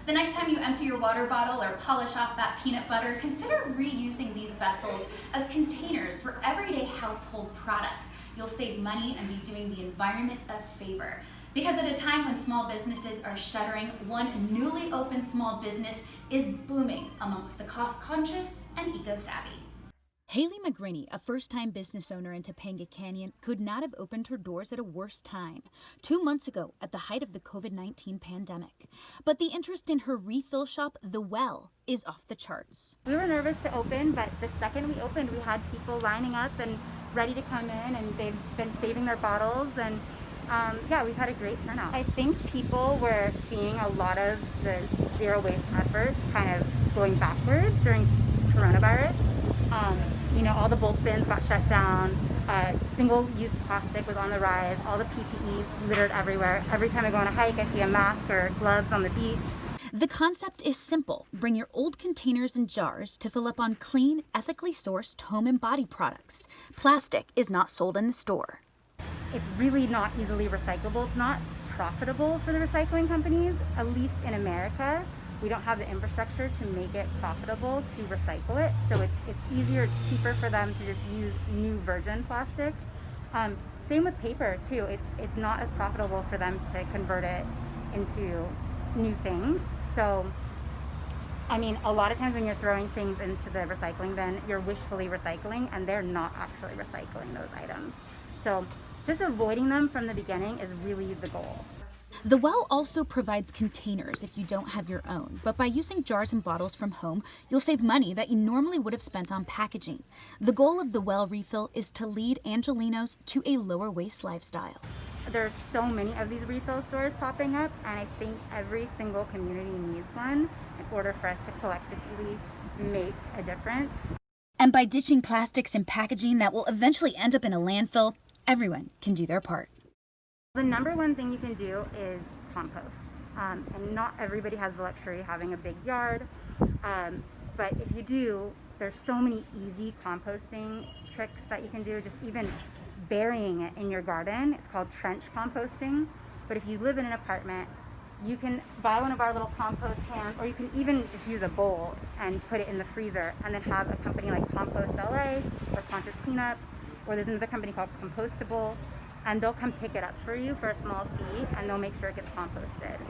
The next time you empty your water bottle or polish off that peanut butter, consider reusing these vessels as containers for everyday household products. You'll save money and be doing the environment a favor. Because at a time when small businesses are shuttering, one newly opened small business is booming amongst the cost-conscious and eco-savvy. Haley McGrinney, a first-time business owner in Topanga Canyon, could not have opened her doors at a worse time, 2 months ago at the height of the COVID-19 pandemic. But the interest in her refill shop, The Well, is off the charts. We were nervous to open, but the second we opened, we had people lining up and ready to come in, and they've been saving their bottles, and yeah, we've had a great turnout. I think people were seeing a lot of the zero waste efforts kind of going backwards during coronavirus. You know, all the bulk bins got shut down, single-use plastic was on the rise, all the PPE littered everywhere. Every time I go on a hike, I see a mask or gloves on the beach. The concept is simple. Bring your old containers and jars to fill up on clean, ethically sourced home and body products. Plastic is not sold in the store. It's really not easily recyclable. It's not profitable for the recycling companies, at least in America. We don't have the infrastructure to make it profitable to recycle it. So it's easier, it's cheaper for them to just use new virgin plastic. Same with paper too. It's not as profitable for them to convert it into new things. So, I mean, a lot of times when you're throwing things into the recycling bin, you're wishfully recycling and they're not actually recycling those items. So just avoiding them from the beginning is really the goal. The Well also provides containers if you don't have your own, but by using jars and bottles from home, you'll save money that you normally would have spent on packaging. The goal of the Well refill is to lead Angelenos to a lower waste lifestyle. There's so many of these refill stores popping up, and I think every single community needs one in order for us to collectively make a difference. And by ditching plastics and packaging that will eventually end up in a landfill, everyone can do their part. The number one thing you can do is compost. And not everybody has the luxury of having a big yard. But if you do, there's so many easy composting tricks that you can do, just even burying it in your garden. It's called trench composting. But if you live in an apartment, you can buy one of our little compost cans, or you can even just use a bowl and put it in the freezer, and then have a company like Compost LA or Conscious Cleanup, or there's another company called Compostable, and they'll come pick it up for you for a small fee, and they'll make sure it gets composted.